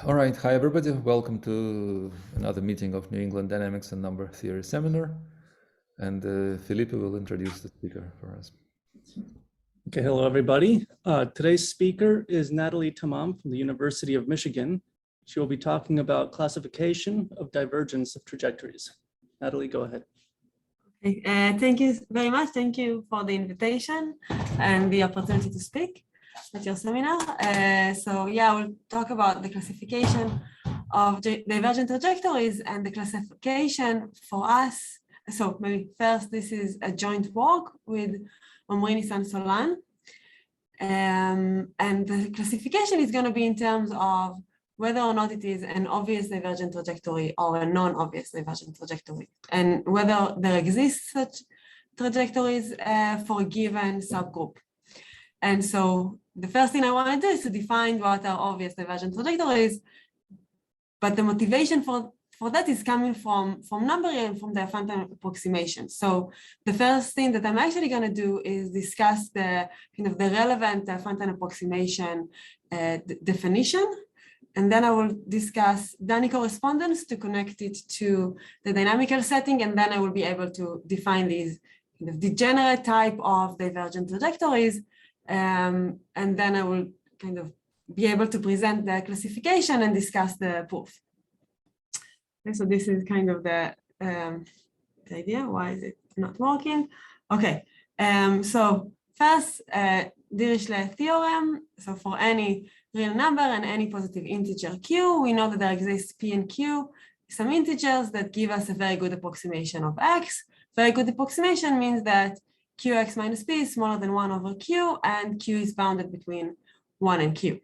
All right, hi everybody. Welcome to another meeting of New England Dynamics and Number Theory Seminar. And Felipe will introduce the speaker for us. Okay, hello everybody. Today's speaker is Nattalie Tamam from the University of Michigan. She will be talking about classification of divergence of trajectories. Nattalie, go ahead. Okay, thank you very much. Thank you for the invitation and the opportunity to speak at your seminar. We'll talk about the classification of divergent trajectories and the classification for us. So maybe first, this is a joint work with Omri Solan. And the classification is going to be in terms of whether or not it is an obvious divergent trajectory or a non-obvious divergent trajectory, and whether there exists such trajectories for a given subgroup. And so the first thing I want to do is to define what are obvious divergent trajectories, but the motivation for that is coming from numbering and from the diophantine approximation. So the first thing that I'm actually going to do is discuss the relevant diophantine approximation definition. And then I will discuss Dani correspondence to connect it to the dynamical setting. And then I will be able to define these degenerate type of divergent trajectories. And then I will be able to present the classification and discuss the proof. Okay, so this is the idea. Why is it not working? Okay, so first, Dirichlet theorem. So for any real number and any positive integer q, we know that there exists p and q, some integers that give us a very good approximation of x. Very good approximation means that qx minus p is smaller than 1 over q, and q is bounded between 1 and q.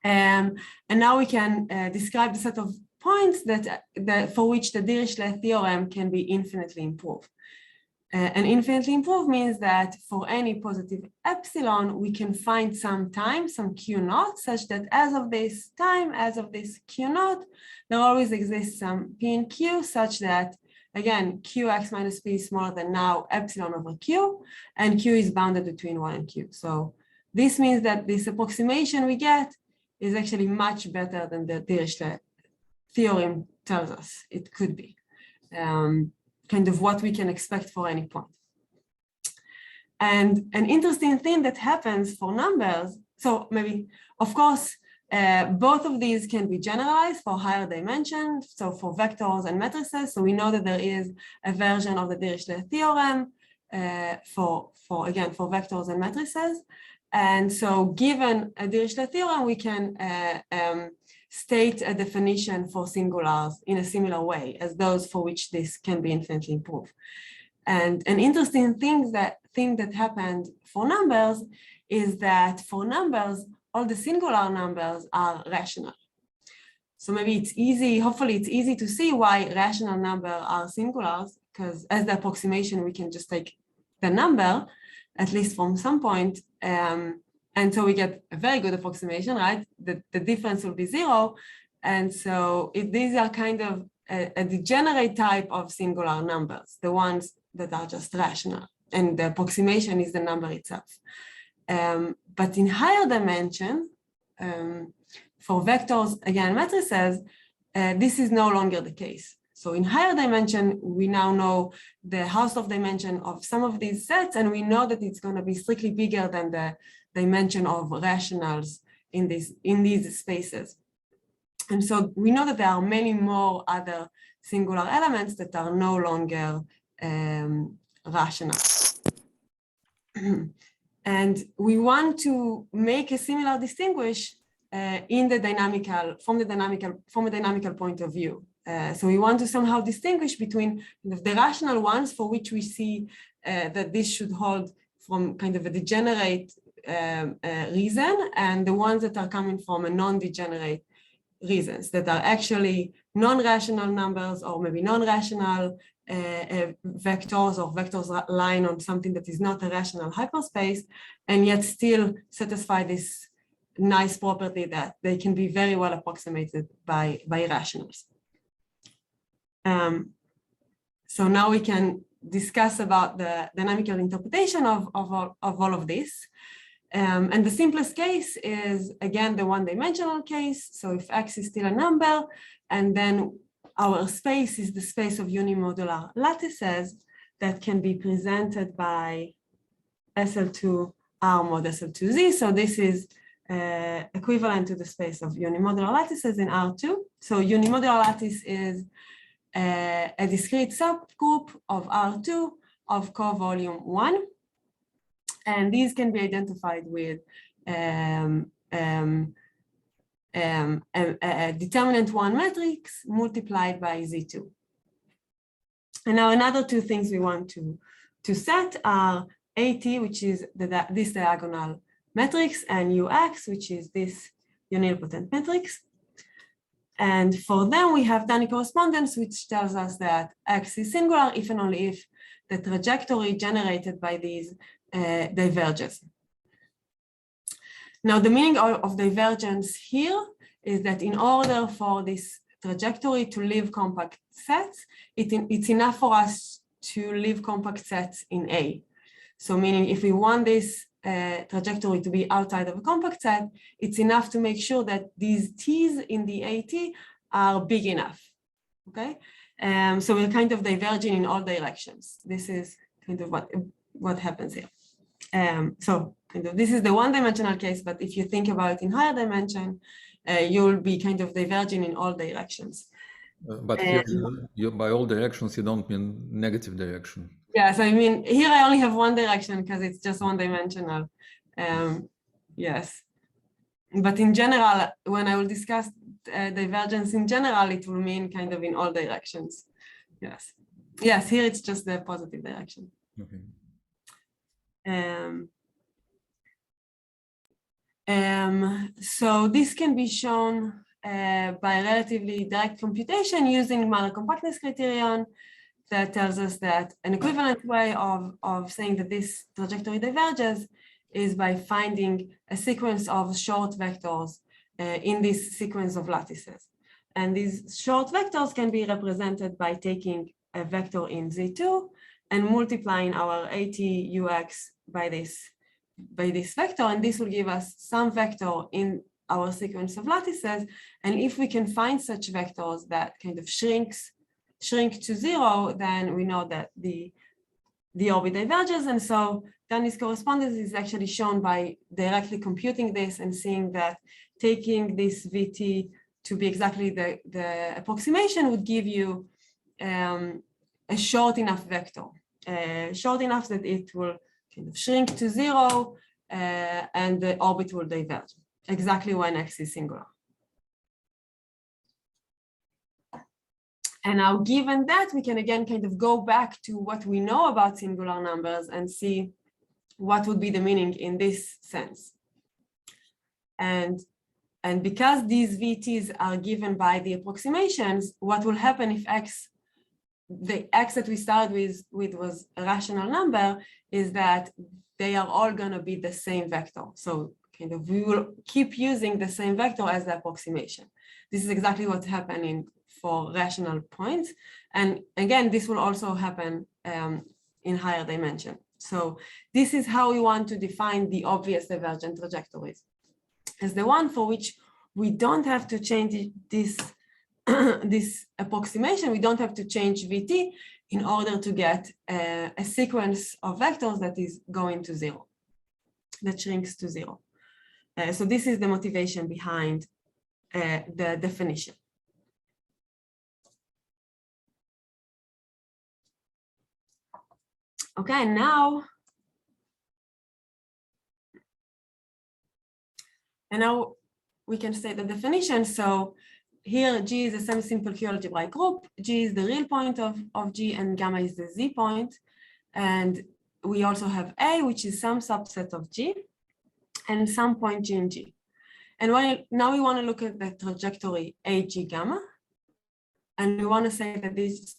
And now we can describe the set of points that for which the Dirichlet theorem can be infinitely improved. And infinitely improved means that for any positive epsilon, we can find some time, some q naught, such that as of this time, as of this q naught, there always exists some p and q, such that, again, qx minus p is smaller than now epsilon over q, and q is bounded between 1 and q. So this means that this approximation we get is actually much better than the Dirichlet theorem tells us it could be. What we can expect for any point. And an interesting thing that happens for numbers, so maybe, of course, both of these can be generalized for higher dimensions, so for vectors and matrices. So we know that there is a version of the Dirichlet theorem for vectors and matrices. And so given a Dirichlet theorem, we can state a definition for singulars in a similar way as those for which this can be infinitely improved. And an interesting thing that happened for numbers is that for numbers, all the singular numbers are rational. So maybe it's easy, hopefully it's easy to see why rational numbers are singulars, because as the approximation, we can just take the number, at least from some point, and so we get a very good approximation, right? The difference will be 0. And so these are a degenerate type of singular numbers, the ones that are just rational. And the approximation is the number itself. But in higher dimension, for vectors, again, matrices, this is no longer the case. So in higher dimension, we now know the Hausdorff dimension of some of these sets, and we know that it's going to be strictly bigger than the dimension of rationals in these spaces. And so we know that there are many more other singular elements that are no longer rational. And we want to make a similar distinguish from a dynamical point of view. So we want to somehow distinguish between the rational ones for which we see that this should hold from a degenerate reason, and the ones that are coming from a non-degenerate reasons that are actually non-rational numbers or maybe non-rational vectors or vectors lying on something that is not a rational hyperspace, and yet still satisfy this nice property that they can be very well approximated by rationals. So now we can discuss about the dynamical interpretation of all of this. And the simplest case is, again, the one-dimensional case. So if X is still a number, and then our space is the space of unimodular lattices that can be presented by SL2 R mod SL2Z. So this is equivalent to the space of unimodular lattices in R2. So unimodular lattice is a discrete subgroup of R2 of co-volume 1. And these can be identified with a determinant 1 matrix multiplied by Z2. And now another two things we want to set are AT, which is this diagonal matrix, and UX, which is this unidiopotent matrix. And for them, we have Dani correspondence, which tells us that X is singular if and only if the trajectory generated by these diverges. Now, the meaning of divergence here is that in order for this trajectory to leave compact sets, it's enough for us to leave compact sets in A. So meaning if we want this trajectory to be outside of a compact set, it's enough to make sure that these T's in the AT are big enough, okay? So we're kind of diverging in all directions. This is kind of what happens here. So kind of this is the one-dimensional case, but if you think about it in higher dimension, you'll be kind of diverging in all directions. But here, by all directions, you don't mean negative direction. Yes, I mean, here I only have one direction because it's just one-dimensional. Yes. But in general, when I will discuss divergence in general, it will mean kind of in all directions. Yes. Yes, here it's just the positive direction. Okay. So this can be shown by relatively direct computation using Mahler compactness criterion that tells us that an equivalent way of saying that this trajectory diverges is by finding a sequence of short vectors in this sequence of lattices. And these short vectors can be represented by taking a vector in Z2 and multiplying our AT-UX by this vector, and this will give us some vector in our sequence of lattices. And if we can find such vectors that kind of shrink to 0, then we know that the orbit diverges. And so Dani's correspondence is actually shown by directly computing this and seeing that taking this VT to be exactly the approximation would give you a short enough vector, short enough that it will kind of shrink to 0 and the orbit will diverge exactly when X is singular. And now given that, we can again kind of go back to what we know about singular numbers and see what would be the meaning in this sense. And because these VTs are given by the approximations, what will happen if the X that we started with was a rational number is that they are all going to be the same vector. So kind of we will keep using the same vector as the approximation. This is exactly what's happening for rational points. And again, this will also happen in higher dimension. So this is how we want to define the obvious divergent trajectories as the one for which we don't have to change this approximation. We don't have to change VT in order to get a sequence of vectors that is going to 0, that shrinks to 0. So this is the motivation behind the definition. Okay, now we can state the definition. So here G is a semi-simple Q algebraic group. G is the real point of G and gamma is the Z point. And we also have A, which is some subset of G and some point G in G. And now we want to look at the trajectory AG gamma. And we want to say that this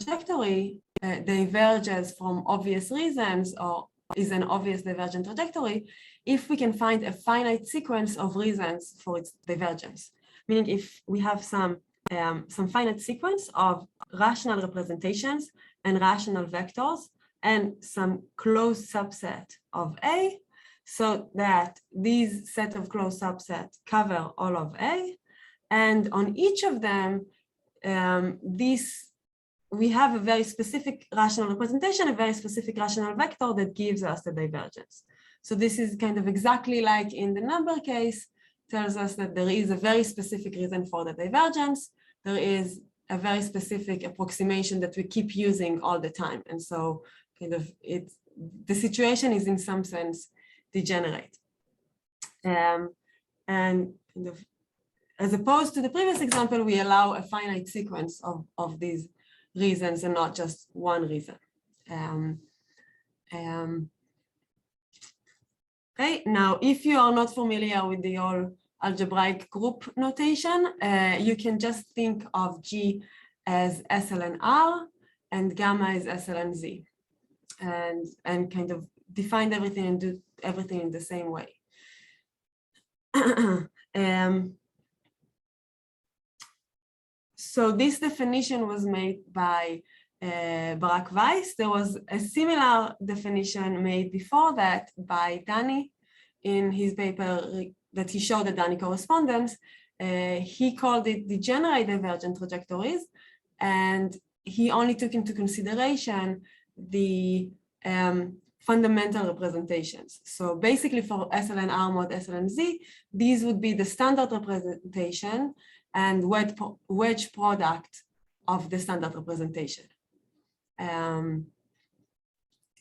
trajectory diverges from obvious reasons or is an obvious divergent trajectory if we can find a finite sequence of reasons for its divergence. Meaning if we have some finite sequence of rational representations and rational vectors and some closed subset of A, so that these set of closed subsets cover all of A. And on each of them, we have a very specific rational representation, a very specific rational vector that gives us the divergence. So this is kind of exactly like in the number case, tells us that there is a very specific reason for the divergence. There is a very specific approximation that we keep using all the time. And so kind of the situation is in some sense degenerate. And kind of, as opposed to the previous example, we allow a finite sequence of these reasons and not just one reason. Okay, now if you are not familiar with the whole algebraic group notation, you can just think of G as SLN R and gamma as SLN Z, and kind of define everything and do everything in the same way. So this definition was made by Barak Weiss. There was a similar definition made before that by Dani in his paper that he showed the Dani correspondence. He called it degenerate divergent trajectories, and he only took into consideration the fundamental representations. So basically for SLN R mod SLN Z, these would be the standard representation and wedge product of the standard representation.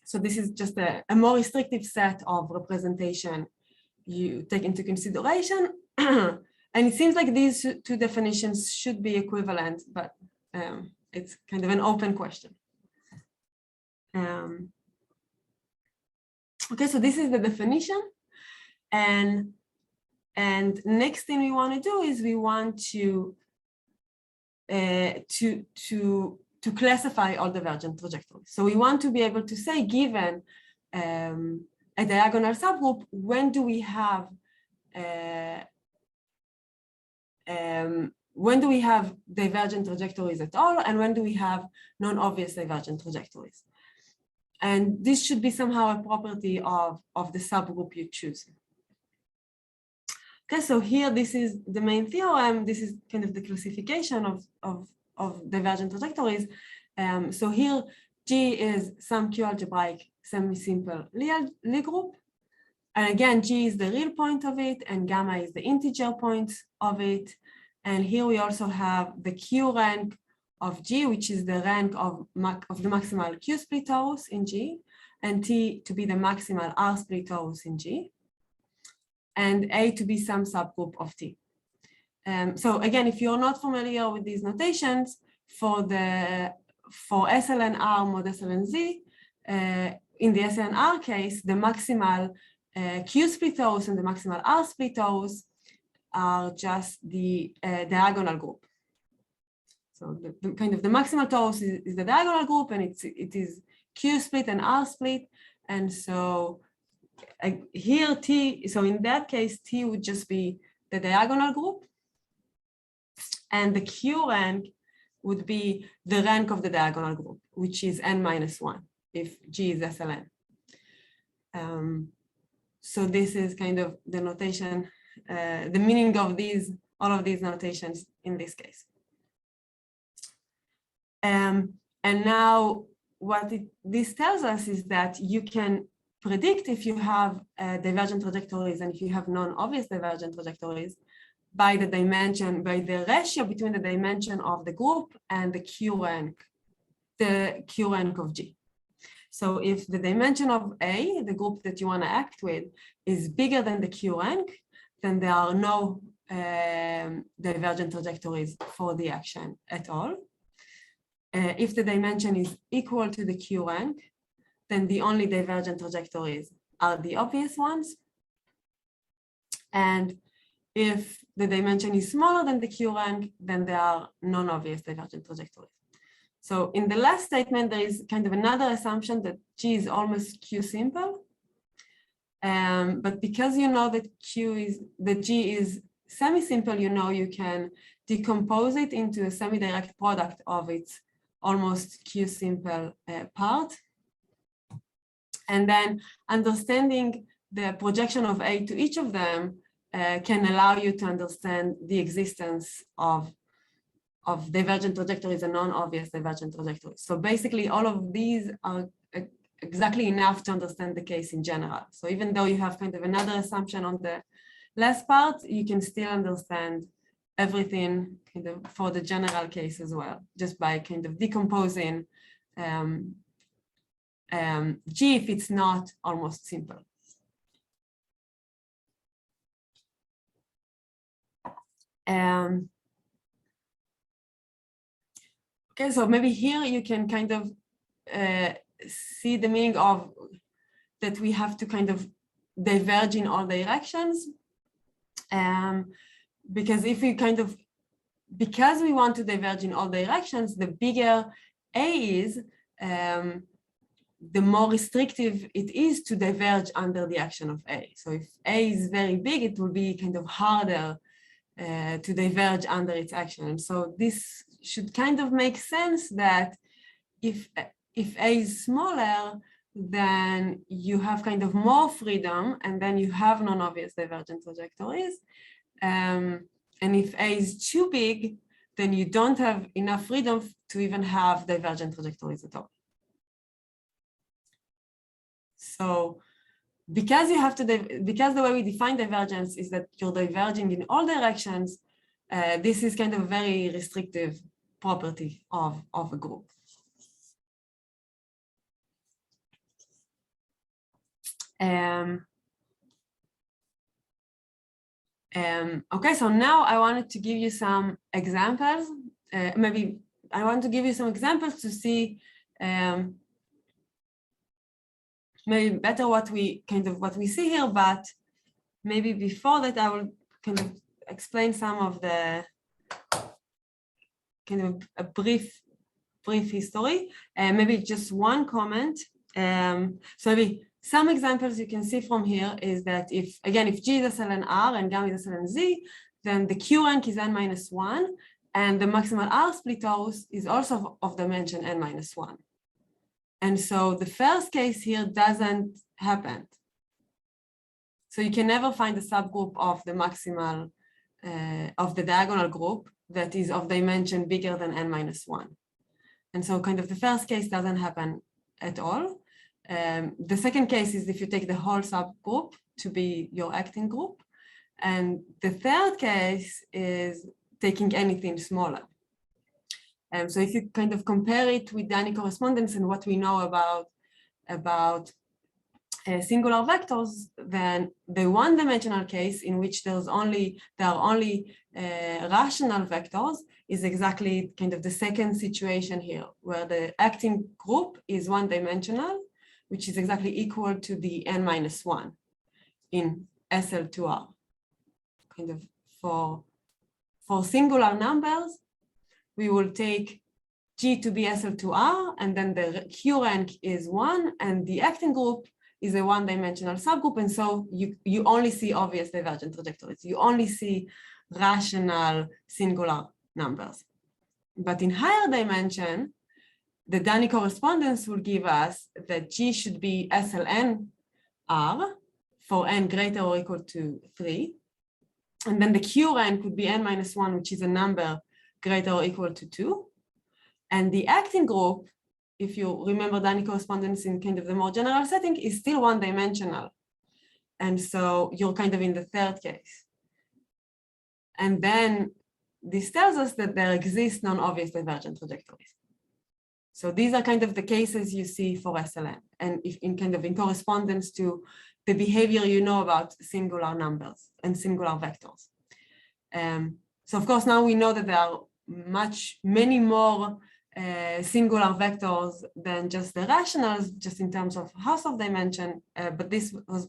So this is just a more restrictive set of representation you take into consideration. And it seems like these two definitions should be equivalent, but it's kind of an open question. Okay, so this is the definition. And next thing we want to do is we want to classify all divergent trajectories. So we want to be able to say, given a diagonal subgroup, when do we have divergent trajectories at all, and when do we have non-obvious divergent trajectories? And this should be somehow a property of the subgroup you choose. Okay, so here this is the main theorem. This is kind of the classification of divergent trajectories. So here G is some Q algebraic semi-simple Lie group. And again, G is the real point of it, and gamma is the integer point of it. And here we also have the Q rank of G, which is the rank of the maximal Q splitters in G, and T to be the maximal R splitters in G, and A to be some subgroup of T. So again, if you're not familiar with these notations, for SLN R mod SLN Z, in the SLN R case, the maximal Q splitters and the maximal R splitters are just the diagonal group. So the kind of the maximal torus is the diagonal group, and it is Q split and R split. And so here T, so in that case, T would just be the diagonal group, and the Q rank would be the rank of the diagonal group, which is n-1 if G is SLN. So this is kind of the notation, the meaning of all of these notations in this case. And now what this tells us is that you can predict if you have divergent trajectories and if you have non-obvious divergent trajectories by the dimension, by the ratio between the dimension of the group and the Q rank of G. So if the dimension of A, the group that you want to act with, is bigger than the Q rank, then there are no divergent trajectories for the action at all. If the dimension is equal to the Q rank, then the only divergent trajectories are the obvious ones. And if the dimension is smaller than the Q rank, then there are non-obvious divergent trajectories. So in the last statement, there is kind of another assumption that G is almost Q simple. But because you know that G is semi-simple, you know you can decompose it into a semi-direct product of its almost Q simple part. And then understanding the projection of A to each of them can allow you to understand the existence of divergent trajectories and non-obvious divergent trajectories. So basically, all of these are exactly enough to understand the case in general. So even though you have kind of another assumption on the last part, you can still understand everything kind of for the general case as well, just by kind of decomposing G if it's not almost simple. Okay, so maybe here you can kind of see the meaning of that we have to kind of diverge in all directions. Because if we kind of, because we want to diverge in all directions, the bigger A is, the more restrictive it is to diverge under the action of A. So if A is very big, it will be kind of harder to diverge under its action. And so this should kind of make sense that if A is smaller, then you have kind of more freedom, and then you have non-obvious divergent trajectories. And if A is too big, then you don't have enough freedom to even have divergent trajectories at all. So because you have to, because the way we define divergence is that you're diverging in all directions, this is kind of a very restrictive property of a group. Okay, so now I wanted to give you some examples. Maybe I want to give you some examples to see maybe better what we see here, but maybe before that I will kind of explain some of the kind of a brief history, and maybe just one comment. So maybe some examples you can see from here is that if G is SLN R and gamma is SLN Z, then the Q rank is n-1, and the maximal R splitos is also of dimension n-1. And so the first case here doesn't happen. So you can never find a subgroup of the maximal, of the diagonal group that is of dimension bigger than n-1. And so kind of the first case doesn't happen at all. The second case is if you take the whole subgroup to be your acting group. And the third case is taking anything smaller. So if you kind of compare it with Dani correspondence and what we know about singular vectors, then the one-dimensional case in which there are only rational vectors is exactly kind of the second situation here, where the acting group is one-dimensional, which is exactly equal to the n-1 in SL2R. Kind of for singular numbers, we will take G to be SL2R, and then the Q rank is 1, and the acting group is a one-dimensional subgroup, and so you only see obvious divergent trajectories. You only see rational singular numbers. But in higher dimension, the Dani correspondence will give us that G should be SLN R for n greater or equal to 3. And then the Q rank would be n-1, which is a number greater or equal to 2. And the acting group, if you remember Dani correspondence in kind of the more general setting, is still one-dimensional. And so you're kind of in the third case. And then this tells us that there exist non-obvious divergent trajectories. So these are kind of the cases you see for SLN, and if in kind of in correspondence to the behavior you know about singular numbers and singular vectors. So of course, now we know that there are many more singular vectors than just the rationals, just in terms of house of dimension, but this was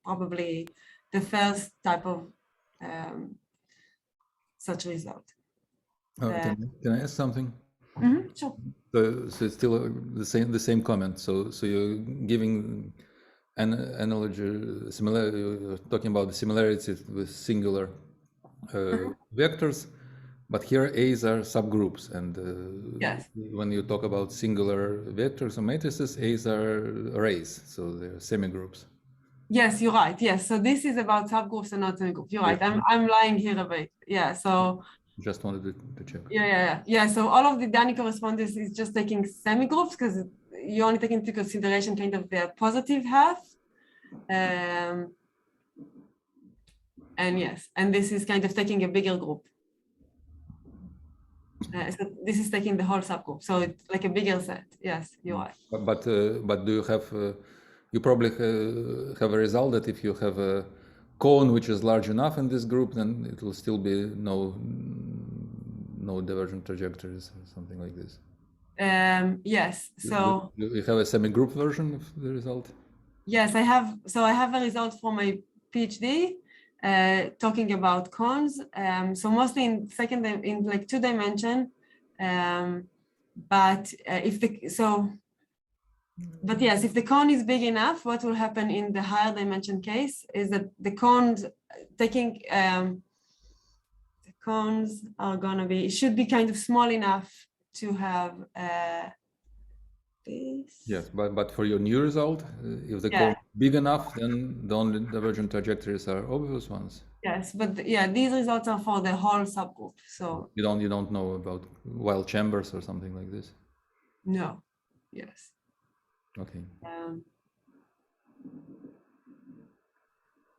probably the first type of such result. Can I ask something? Sure. So it's still the same comment. So you're giving an analogy, you're talking about the similarities with singular vectors, But here A's are subgroups, and Yes. when you talk about singular vectors or matrices, A's are arrays, so they're semigroups. Yes, you're right. Yes. So this is about subgroups and not semigroups. You're right. Yes. I'm lying here a bit. Yeah. So Just wanted to check. yeah. So all of the Dani correspondence is just taking semigroups because you only take into consideration kind of the positive half. And yes, and this is kind of taking a bigger group. So this is taking the whole subgroup. So it's like a bigger set. Yes, you're right. But do you have, you probably have a result that if you have a cone which is large enough in this group, then it will still be no divergent trajectories or something like this. Yes. So you have a semigroup version of the result? Yes, I have. So I have a result for my PhD talking about cones. So mostly in in like 2-dimension. But but yes, if the cone is big enough, what will happen in the higher dimension case is that the cones taking the cones are gonna be, it should be kind of small enough to have this. Yes, but for your new result, if the cone is big enough, then the only divergent trajectories are obvious ones. Yes, but yeah, these results are for the whole subgroup. So you don't know about wild chambers or something like this? No. Yes. Okay.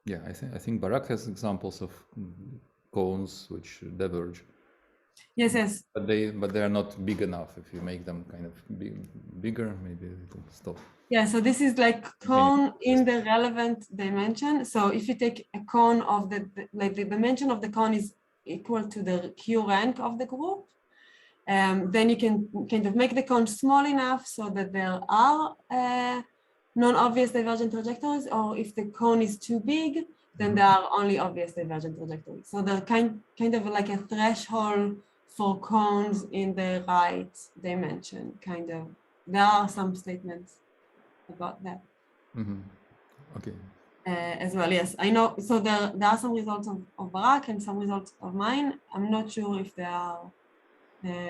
Yeah, I think Barak has examples of cones which diverge. Yes. But they are not big enough. If you make them kind of bigger, maybe it will stop. Yeah, so this is like cone in the relevant dimension. So if you take a cone of the dimension of the cone is equal to the Q rank of the group, then you can kind of make the cone small enough so that there are non-obvious divergent trajectories, or if the cone is too big, then there are only obvious divergent trajectories. So they're kind of like a threshold for cones in the right dimension, kind of. There are some statements about that. Okay. As well, yes, I know. So there are some results of Barak and some results of mine. I'm not sure if there are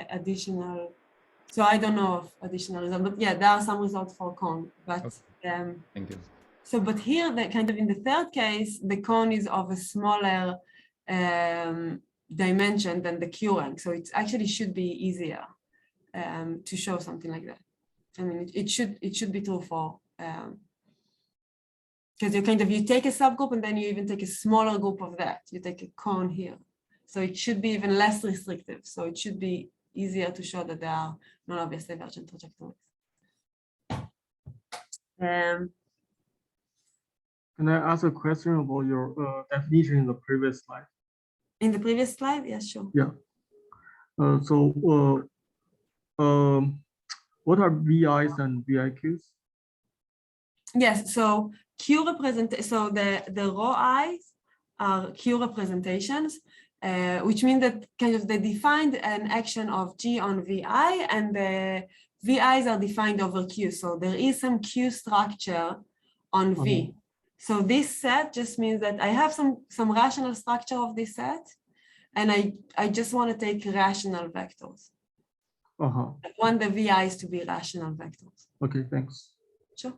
additional. So I don't know of additional results, but yeah, there are some results for cone. But okay. Thank you. So, but here, the kind of in the third case, the cone is of a smaller dimension than the Q rank. So it actually should be easier to show something like that. I mean, it should be true for because you take a subgroup and then you even take a smaller group of that. You take a cone here, so it should be even less restrictive. So it should be easier to show that there are non-obvious divergent trajectories. Can I ask a question about your definition in the previous slide? In the previous slide, yes, sure. Yeah. What are VIs and VIQs? Yes, so Q so the row I's are Q representations, which mean that kind of they defined an action of G on VI, and the VIs are defined over Q. So there is some Q structure on V. So this set just means that I have some rational structure of this set, and I just want to take rational vectors. I want the VIs to be rational vectors. Okay, thanks. Sure.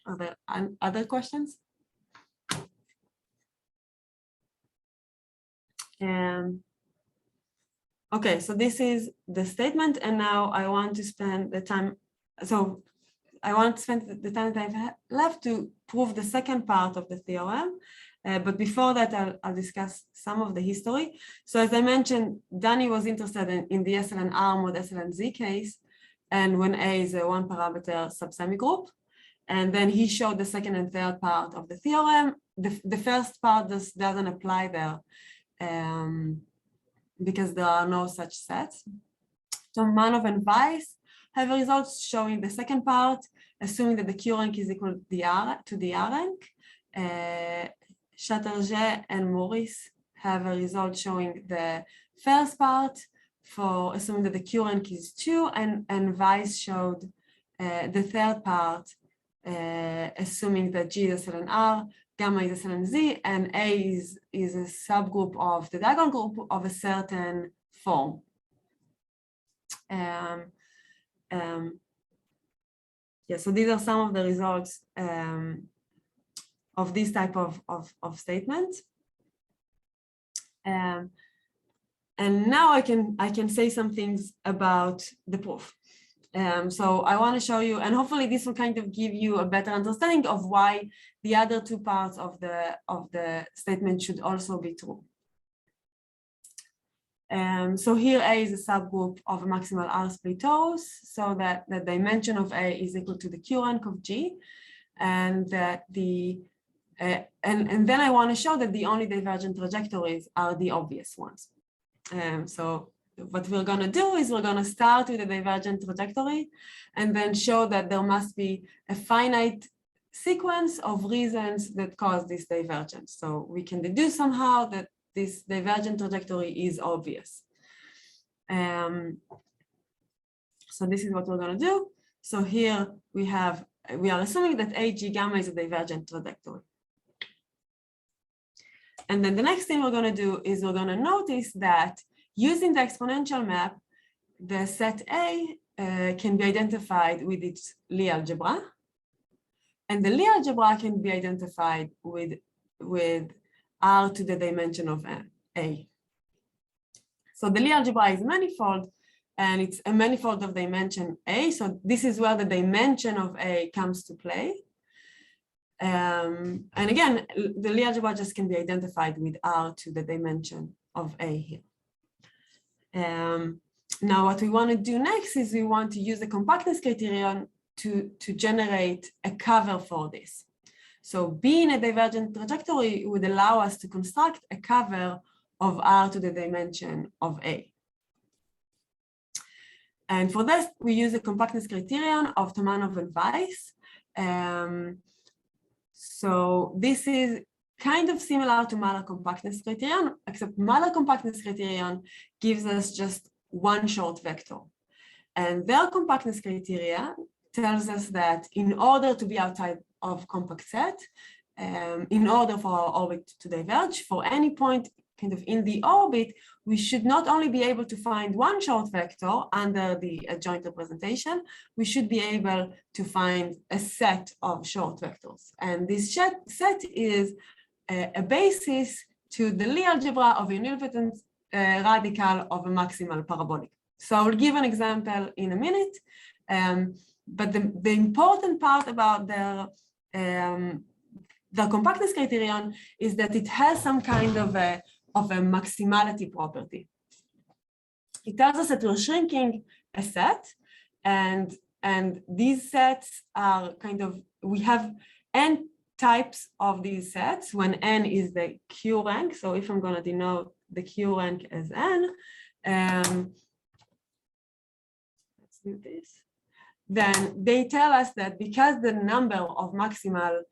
Are there other questions? Okay, so this is the statement, and now I want to spend the time. So I want to spend the time that I have left to prove the second part of the theorem. But before that, I'll discuss some of the history. So as I mentioned, Dani was interested in the SLN-R mod SLN-Z case, and when A is a one-parameter subsemigroup. And then he showed the second and third part of the theorem. The first part doesn't apply there because there are no such sets. So Manov and Weiss have results showing the second part, assuming that the Q rank is equal to the R rank. Chatterjee and Maurice have a result showing the first part for assuming that the Q rank is 2, and Weiss showed the third part assuming that G is a ln R, gamma is a ln Z, and A is a subgroup of the diagonal group of a certain form. Yeah, so these are some of the results of this type of statement. And now I can say some things about the proof. So I want to show you, and hopefully this will kind of give you a better understanding of why the other two parts of the statement should also be true. So here A is a subgroup of a maximal R split O's, so that the dimension of A is equal to the Q rank of G, and that and then I want to show that the only divergent trajectories are the obvious ones. So what we're going to do is we're going to start with a divergent trajectory and then show that there must be a finite sequence of reasons that cause this divergence. So we can deduce somehow that this divergent trajectory is obvious. So this is what we're going to do. So here we are assuming that AG gamma is a divergent trajectory. And then the next thing we're going to do is we're going to notice that using the exponential map, the set A can be identified with its Lie algebra, and the Lie algebra can be identified with R to the dimension of A. So the Lie algebra is manifold, and it's a manifold of dimension A. So this is where the dimension of A comes to play. And again, the Lie algebra just can be identified with R to the dimension of A here. Now what we want to do next is we want to use the compactness criterion to generate a cover for this. So being a divergent trajectory would allow us to construct a cover of R to the dimension of A. And for this, we use the compactness criterion of Tamam and Weiss. So this is kind of similar to Mahler compactness criterion, except Mahler compactness criterion gives us just one short vector. And their compactness criteria tells us that in order to be outside of compact set, in order for our orbit to diverge, for any point kind of in the orbit, we should not only be able to find one short vector under the adjoint representation, we should be able to find a set of short vectors. And this set is a basis to the Lie algebra of a nilpotent radical of a maximal parabolic. So I will give an example in a minute, but the important part about the compactness criterion is that it has some kind of a maximality property. It tells us that we're shrinking a set, and these sets are kind of, we have n types of these sets when n is the Q rank. So if I'm going to denote the Q rank as n, let's do this. Then they tell us that because the number of maximal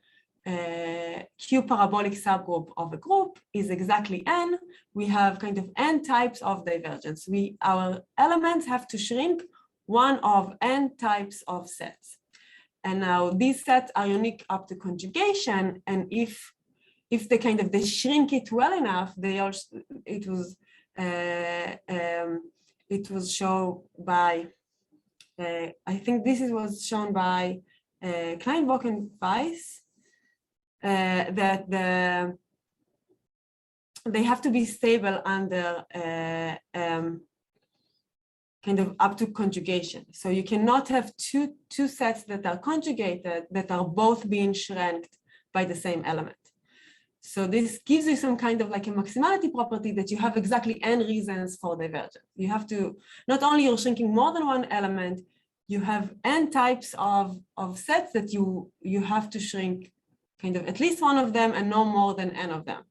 Q parabolic subgroup of a group is exactly n, we have kind of n types of divergence. Our elements have to shrink one of n types of sets. And now these sets are unique up to conjugation, and if they shrink it well enough, they also it was shown by I think this was shown by Kleinbock and Weiss, that they have to be stable under kind of up to conjugation. So you cannot have two sets that are conjugated that are both being shrinked by the same element. So this gives you some kind of like a maximality property that you have exactly n reasons for divergence. You have to, not only you're shrinking more than one element, you have n types of sets that you have to shrink kind of at least one of them and no more than n of them.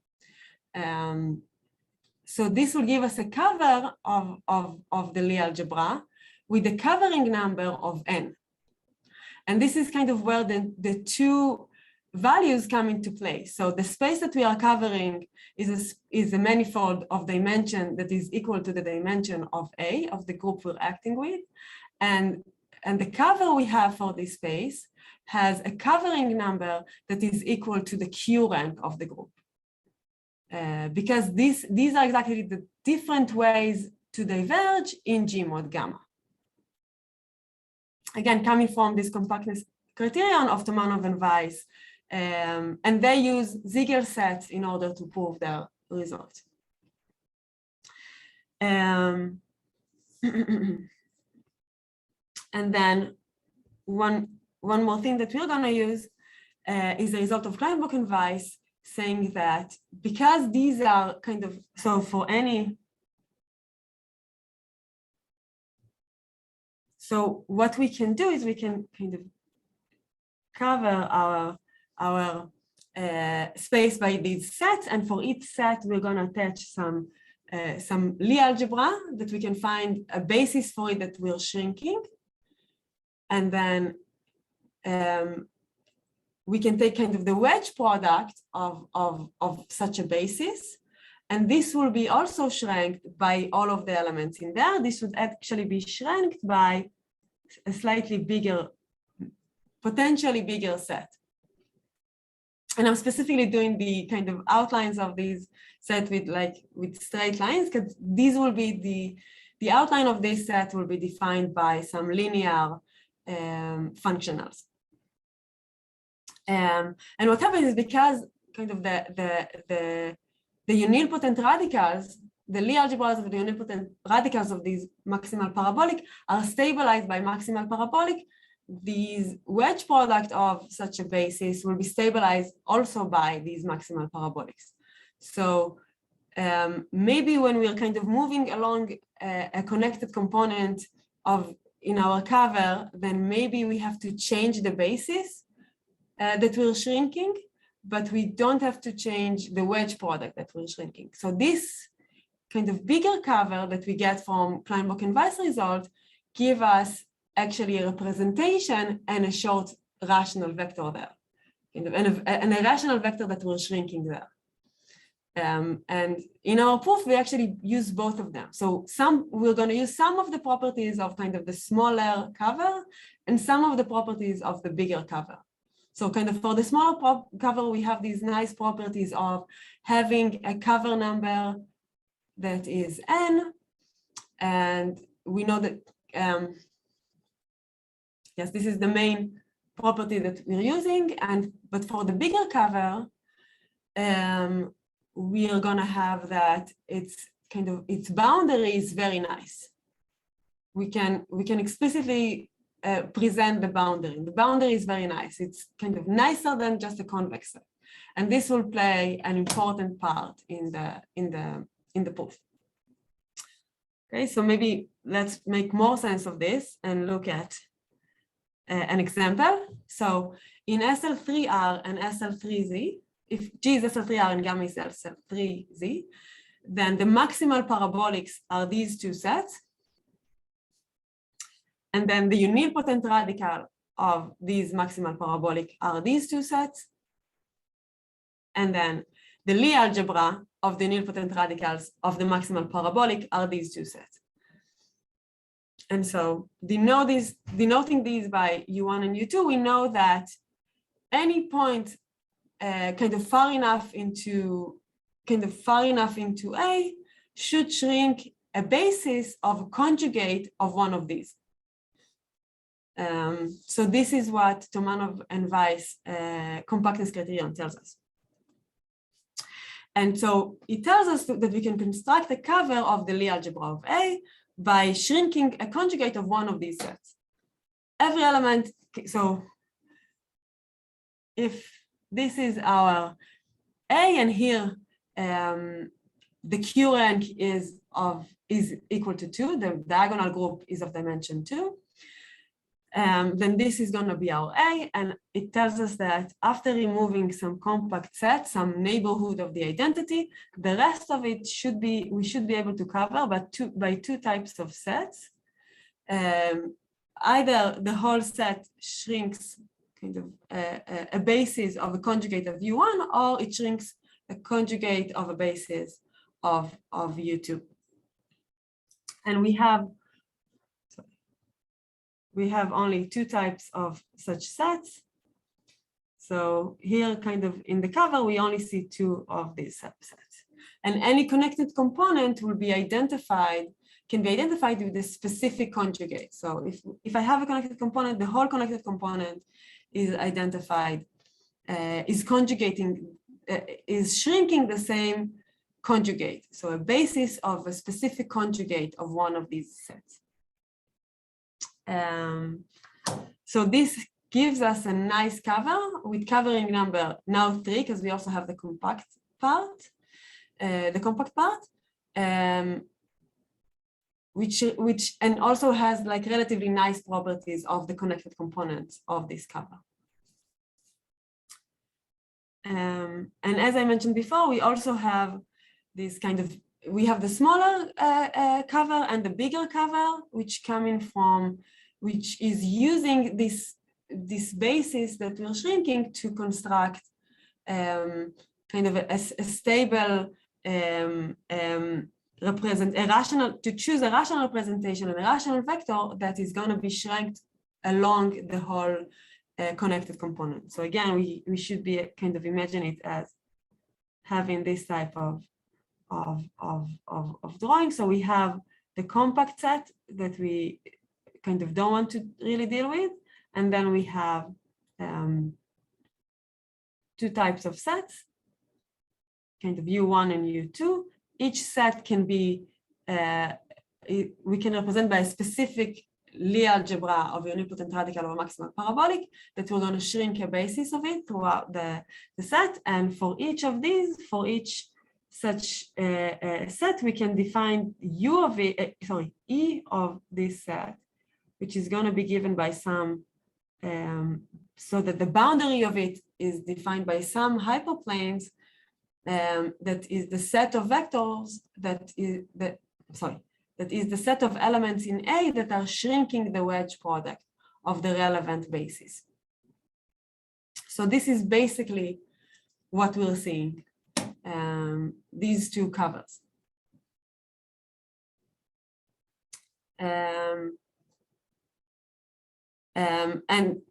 So this will give us a cover of the Lie algebra with a covering number of n. And this is kind of where the two values come into play. So the space that we are covering is a manifold of dimension that is equal to the dimension of A, of the group we're acting with. And the cover we have for this space has a covering number that is equal to the Q rank of the group. Because these are exactly the different ways to diverge in G mod gamma. Again, coming from this compactness criterion of Tamam and Weiss, and they use Ziegler sets in order to prove their result. And then one more thing that we're going to use is the result of Kleinbock and Weiss, saying that because these are kind of, so for any, so what we can do is we can kind of cover our space by these sets, and for each set we're going to attach some Lie algebra that we can find a basis for it that we're shrinking, and then we can take kind of the wedge product of such a basis, and this will be also shranked by all of the elements in there. This would actually be shranked by a slightly bigger, potentially bigger set. And I'm specifically doing the kind of outlines of these set with straight lines, because these will be the outline of this set will be defined by some linear functionals. And what happens is because kind of the unilpotent radicals, the Lie algebras of the unilpotent radicals of these maximal parabolic are stabilized by maximal parabolic, these wedge product of such a basis will be stabilized also by these maximal parabolics. So maybe when we're kind of moving along a connected component in our cover, then maybe we have to change the basis that we're shrinking, but we don't have to change the wedge product that we're shrinking. So this kind of bigger cover that we get from Kleinbock and Weiss result give us actually a representation and a short rational vector there, and a rational vector that we're shrinking there. And in our proof, we actually use both of them. So we're going to use some of the properties of kind of the smaller cover and some of the properties of the bigger cover. So kind of for the smaller cover, we have these nice properties of having a cover number that is n, and we know that, yes, this is the main property that we're using, but for the bigger cover, we are gonna have that its boundary is very nice. We can explicitly present the boundary. The boundary is very nice. It's kind of nicer than just a convex set, and this will play an important part in the proof. Okay, so maybe let's make more sense of this and look at an example. So in SL3R and SL3Z, if G is SL3R and gamma is SL3Z, then the maximal parabolics are these two sets. And then the unilpotent radical of these maximal parabolic are these two sets. And then the Lie algebra of the nilpotent radicals of the maximal parabolic are these two sets. And so denoting these by U1 and U2, we know that any point kind of far enough into A should shrink a basis of a conjugate of one of these. So this is what Tamam and Weiss compactness criterion tells us. And so it tells us that we can construct a cover of the Lie algebra of A by shrinking a conjugate of one of these sets. Every element, so if this is our A and here the Q rank is equal to 2, the diagonal group is of dimension 2, then this is going to be our A, and it tells us that after removing some compact set, some neighborhood of the identity, the rest of it we should be able to cover by two types of sets. Either the whole set shrinks kind of a basis of a conjugate of U1, or it shrinks a conjugate of a basis of U2. And we have we have only two types of such sets. So here, kind of in the cover, we only see two of these subsets. And any connected component will be identified, can be identified with a specific conjugate. So if I have a connected component, the whole connected component is identified, is conjugating, is shrinking the same conjugate. So a basis of a specific conjugate of one of these sets. So this gives us a nice cover with covering number now 3, because we also have the compact part, which and also has like relatively nice properties of the connected components of this cover. And as I mentioned before, we also have this kind of, we have the smaller cover and the bigger cover, which coming from, which is using this basis that we're shrinking to construct kind of a stable to choose a rational representation and a rational vector that is going to be shrinked along the whole connected component. So again, we should be kind of imagine it as having this type of drawing. So we have the compact set that we kind of don't want to really deal with, and then we have two types of sets, kind of U1 and U2. Each set can be, we can represent by a specific Lie algebra of unipotent radical or maximal parabolic that we're going to shrink a basis of it throughout the set. And for each of these, for each such set, we can define E of this set, which is going to be given by some, so that the boundary of it is defined by some hyperplanes that is the set of vectors that is the set of elements in A that are shrinking the wedge product of the relevant basis. So this is basically what we're seeing, these two covers. And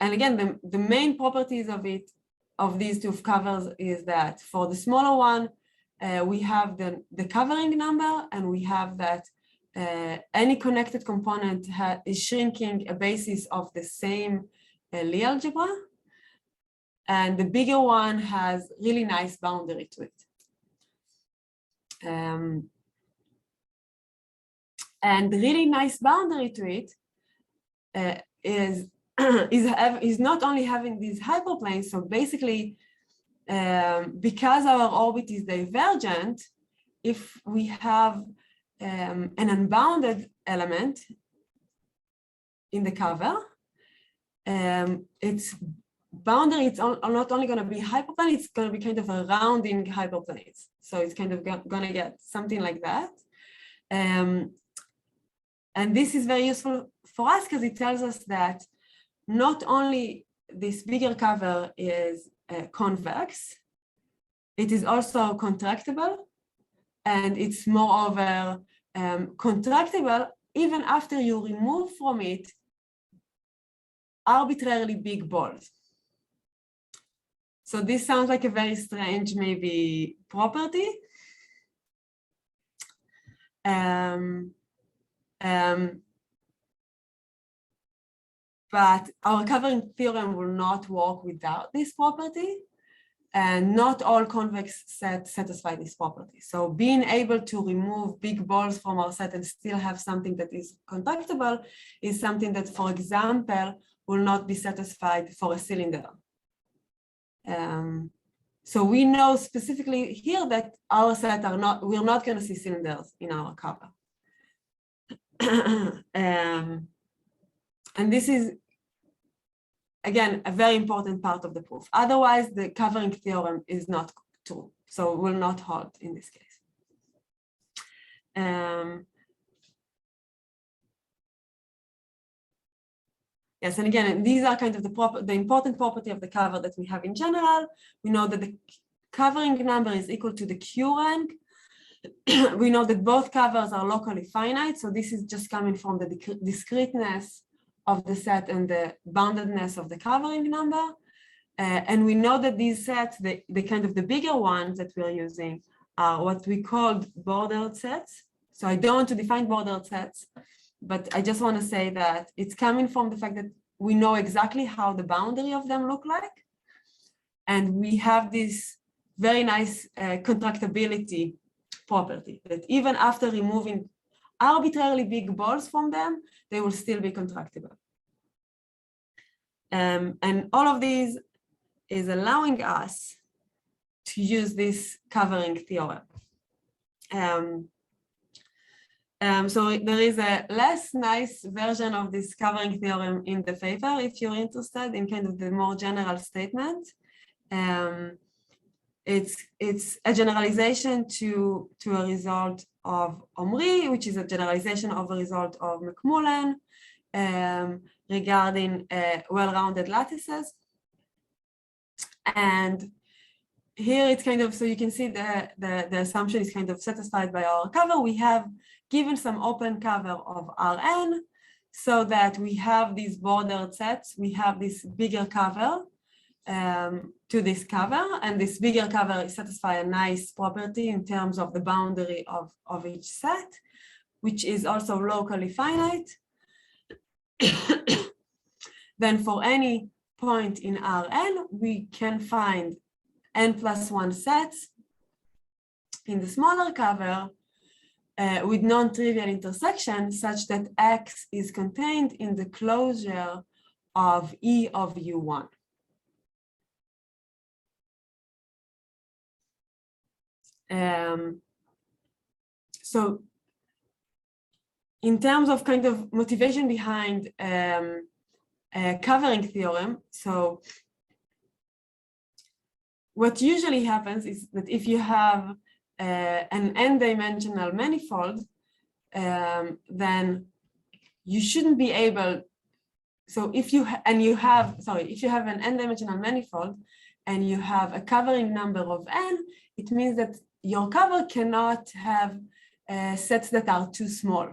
again, the main properties of these two covers is that for the smaller one, we have the covering number, and we have that any connected component is shrinking a basis of the same Lie algebra, and the bigger one has really nice boundary to it. And the really nice boundary to it is not only having these hyperplanes. So basically, because our orbit is divergent, if we have an unbounded element in the cover, its boundary, it's not only going to be hyperplane, it's going to be kind of a rounding hyperplanes. So it's kind of going to get something like that. And this is very useful for us because it tells us that not only this bigger cover is convex, it is also contractible, and it's moreover contractible even after you remove from it arbitrarily big balls. So this sounds like a very strange, maybe, property. But our covering theorem will not work without this property, and not all convex sets satisfy this property. So being able to remove big balls from our set and still have something that is contractible is something that, for example, will not be satisfied for a cylinder. So we know specifically here that our set we're not going to see cylinders in our cover. And this is, again, a very important part of the proof. Otherwise, the covering theorem is not true, so will not hold in this case. Yes, and again, these are kind of the important property of the cover that we have in general. We know that the covering number is equal to the Q rank. We know that both covers are locally finite, so this is just coming from the discreteness of the set and the boundedness of the covering number. And we know that these sets, the kind of the bigger ones that we're using, are what we call bordered sets. So I don't want to define bordered sets, but I just want to say that it's coming from the fact that we know exactly how the boundary of them look like. And we have this very nice contractibility property that even after removing arbitrarily big balls from them, they will still be contractible. And all of these is allowing us to use this covering theorem. So there is a less nice version of this covering theorem in the paper if you're interested in kind of the more general statement. It's a generalization to a result of Omri, which is a generalization of a result of Macmullen regarding well-rounded lattices. And here it's kind of, so you can see the assumption is kind of satisfied by our cover. We have given some open cover of Rn so that we have these bordered sets. We have this bigger cover to this cover, and this bigger cover satisfies a nice property in terms of the boundary of each set, which is also locally finite. Then for any point in Rn, we can find n+1 sets in the smaller cover with non-trivial intersection such that X is contained in the closure of E of U1. So in terms of kind of motivation behind covering theorem, so what usually happens is that if you have an n-dimensional manifold, then you shouldn't be able. So if you have an n-dimensional manifold and you have a covering number of n, it means that your cover cannot have sets that are too small.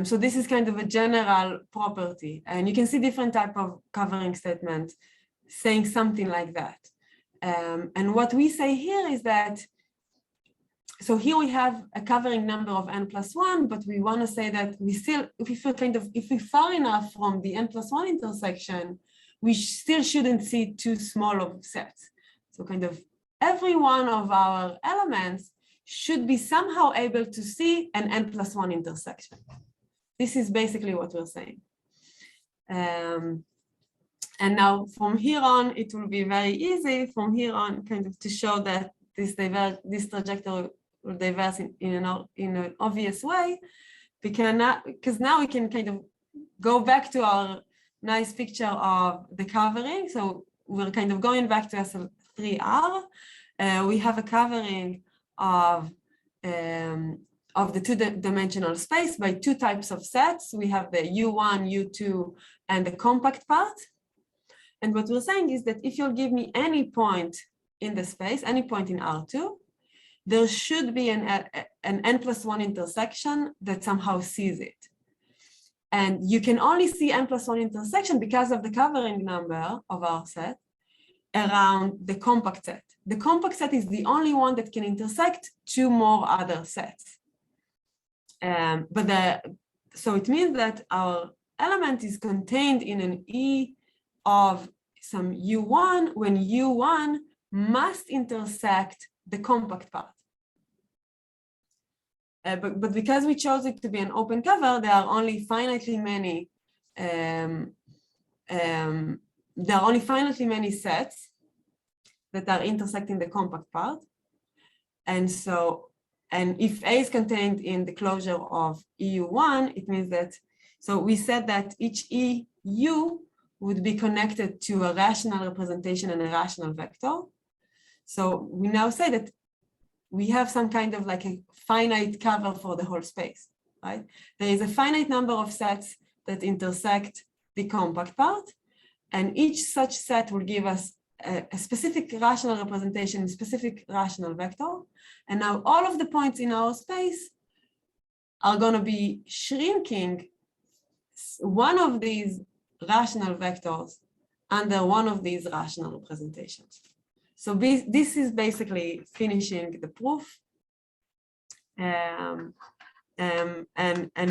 So this is kind of a general property, and you can see different type of covering statements saying something like that. And what we say here is that, so here we have a covering number of n+1, but we want to say that we still, if we're far enough from the n+1 intersection, we still shouldn't see too small of sets. So kind of every one of our elements should be somehow able to see an n+1 intersection. This is basically what we're saying. And now from here on, it will be very easy from here on kind of to show that this trajectory will diverge in an obvious way, because now we can kind of go back to our nice picture of the covering. So we're kind of going back to SL3R. We have a covering of the two-dimensional space by two types of sets. We have the U1, U2, and the compact part. And what we're saying is that if you'll give me any point in the space, any point in R2, there should be an n+1 intersection that somehow sees it. And you can only see n+1 intersection because of the covering number of our set around the compact set. The compact set is the only one that can intersect two more other sets. So it means that our element is contained in an E of some U1 when U1 must intersect the compact part. But because we chose it to be an open cover, there are only finitely many sets that are intersecting the compact part. And if A is contained in the closure of EU1, it means that, so we said that each EU would be connected to a rational representation and a rational vector. So we now say that we have some kind of like a finite cover for the whole space, right? There is a finite number of sets that intersect the compact part, and each such set will give us a specific rational representation, a specific rational vector. And now all of the points in our space are going to be shrinking one of these rational vectors under one of these rational representations. So this is basically finishing the proof. And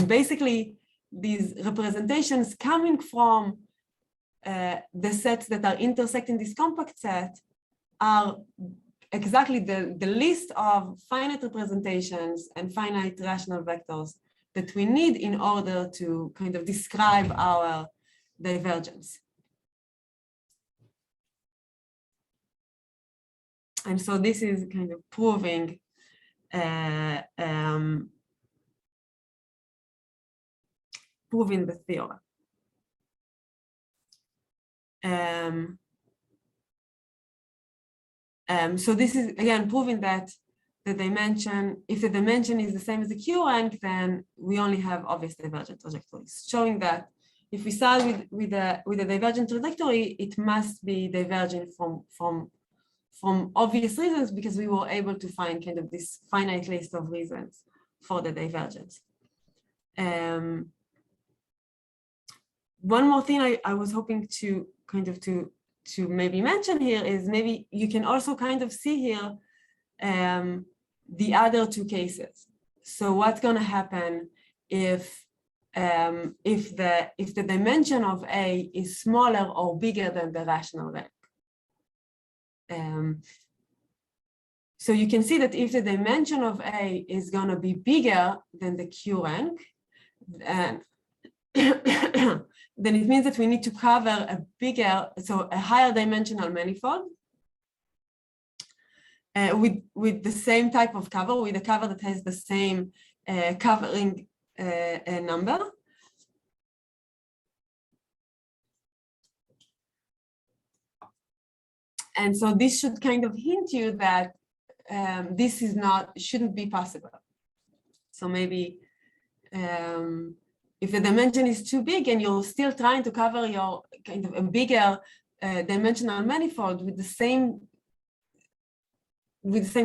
basically these representations coming from the sets that are intersecting this compact set are exactly the list of finite representations and finite rational vectors that we need in order to kind of describe our divergence. And so this is kind of proving proving the theorem. So this is again proving that the dimension, if the dimension is the same as the Q rank, then we only have obvious divergent trajectories, showing that if we start with a divergent trajectory, it must be diverging from obvious reasons, because we were able to find kind of this finite list of reasons for the divergence. One more thing I was hoping to kind of to maybe mention here is maybe you can also kind of see here the other two cases. So what's going to happen if the dimension of A is smaller or bigger than the rational rank? So you can see that if the dimension of A is going to be bigger than the Q rank, then then it means that we need to cover a higher dimensional manifold with the same type of cover, with a cover that has the same covering number. And so this should kind of hint you that this shouldn't be possible. So maybe if the dimension is too big and you're still trying to cover your kind of a bigger dimensional manifold with the same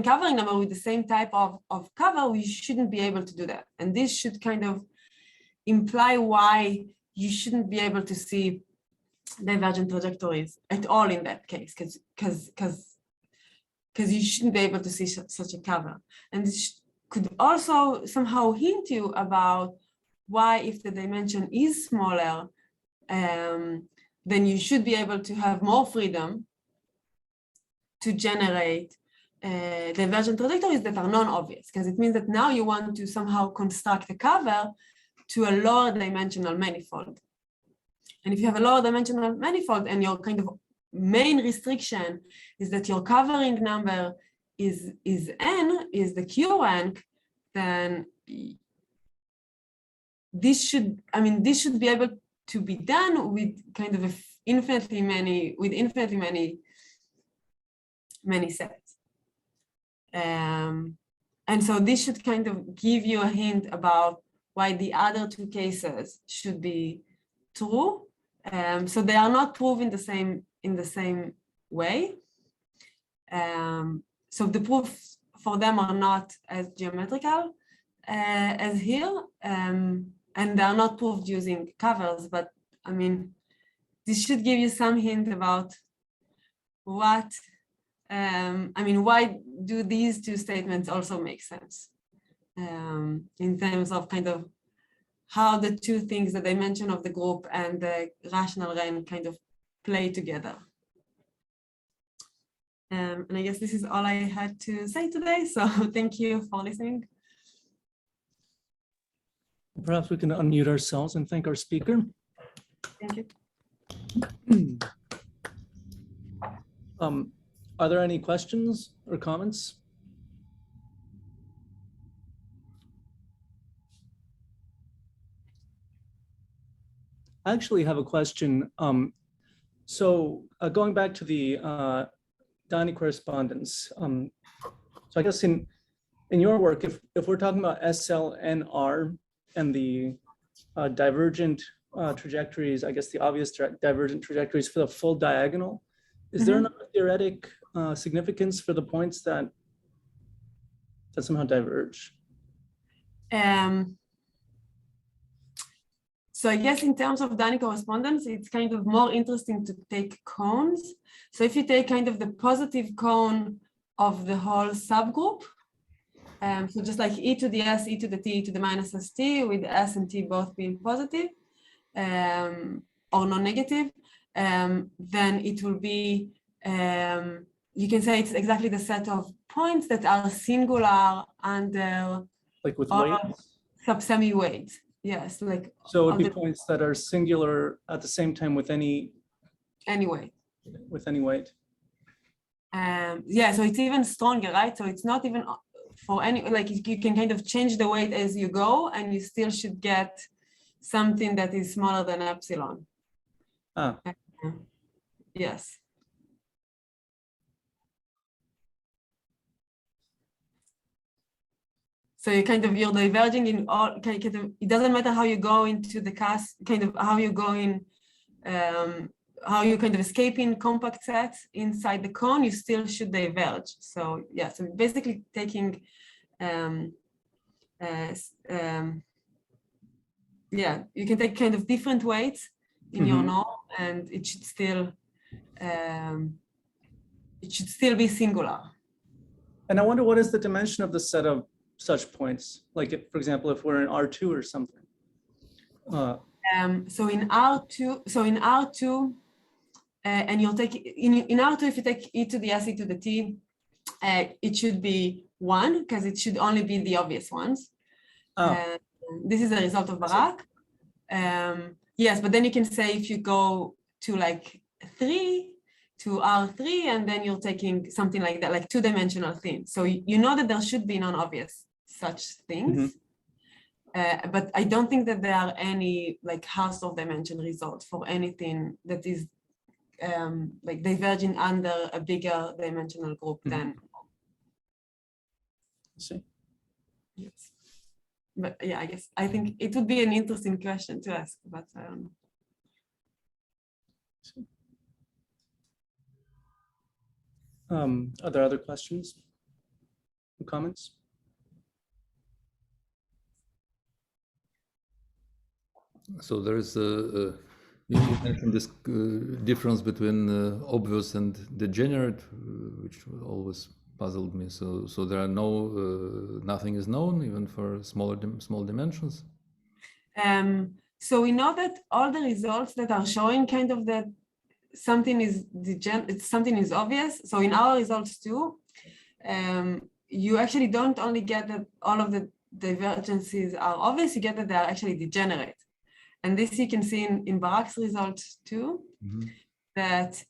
covering number, with the same type of cover, we shouldn't be able to do that. And this should kind of imply why you shouldn't be able to see divergent trajectories at all in that case, because you shouldn't be able to see such a cover. And this could also somehow hint you about why, if the dimension is smaller, then you should be able to have more freedom to generate divergent trajectories that are non-obvious, because it means that now you want to somehow construct a cover to a lower dimensional manifold. And if you have a lower dimensional manifold and your kind of main restriction is that your covering number is n, is the Q rank, then this should be able to be done with kind of infinitely many sets. And so this should kind of give you a hint about why the other two cases should be true. So they are not proven in the same way. So the proofs for them are not as geometrical as here, and they are not proved using covers. But I mean, this should give you some hint about what. Why do these two statements also make sense in terms of kind of how the two things, the dimension of the group and the rational rank, kind of play together. And I guess this is all I had to say today. So thank you for listening. Perhaps we can unmute ourselves and thank our speaker. Thank you. Are there any questions or comments? I actually have a question. So going back to the Dani correspondence, so I guess in your work, if we're talking about SLNR and the divergent trajectories, I guess the obvious divergent trajectories for the full diagonal, is there enough theoretic significance for the points that somehow diverge? So I guess in terms of Dani correspondence, it's kind of more interesting to take cones. So if you take kind of the positive cone of the whole subgroup, so just like e to the s, e to the t, e to the minus st, with s and t both being positive or non-negative, then it will be, you can say it's exactly the set of points that are singular under Like with or weights? sub-semi-weight. Yes, like So it would be other- points that are singular at the same time with any anyway. weight. Yeah, so it's even stronger, right? So it's not even for any, like you can kind of change the weight as you go, and you still should get something that is smaller than epsilon. Ah, Yes. So you kind of, you're diverging in all, kind of, it doesn't matter how you go into the cast, kind of how you go in, how you kind of escape in compact sets inside the cone, you still should diverge. So yeah, so basically taking, yeah, you can take kind of different weights in your norm, and it should still be singular. and I wonder what is the dimension of the set of such points? Like if, for example, if we're in R2 or something. So in R2, and you'll take in R2, if you take e to the s, e to the t, it should be 1 because it should only be the obvious ones. This is the result of Barak. Yes, but then you can say if you go to like 3 to R3, and then you're taking something like that, like two-dimensional thing. So you know that there should be non-obvious such things. But I don't think that there are any like halves of dimension results for anything that is like diverging under a bigger dimensional group than. See. Yes. But yeah, I think it would be an interesting question to ask, but I don't know. Are there other questions or comments? So there is you mentioned this difference between obvious and degenerate, which always puzzled me. So there are nothing is known even for small dimensions. So we know that all the results that are showing kind of that something is obvious. So in our results too, you actually don't only get that all of the divergences are obvious, you get that they are actually degenerate. And this you can see in Barak's results too, that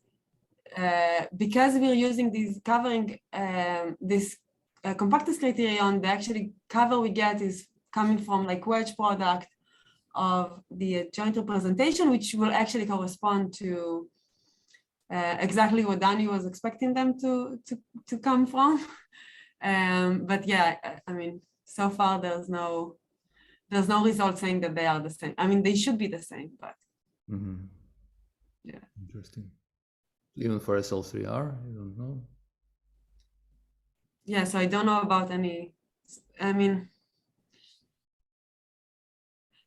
because we're using these covering this compactness criterion, the actually cover we get is coming from like wedge product of the joint representation, which will actually correspond to exactly what Dani was expecting them to come from. But yeah, I mean, so far there's no result saying that they are the same. I mean, they should be the same, but yeah. Interesting. Even for SL3R, you don't know? Yeah, so I don't know about any, I mean,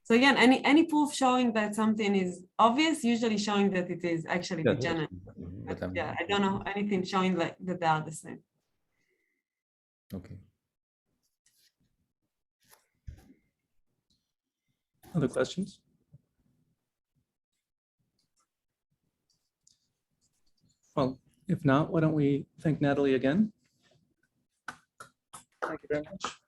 so again, any proof showing that something is obvious, usually showing that it is actually degenerate. But yeah, I don't know anything showing like that they are the same. Okay. Other questions? Well, if not, why don't we thank Nattalie again? Thank you very much.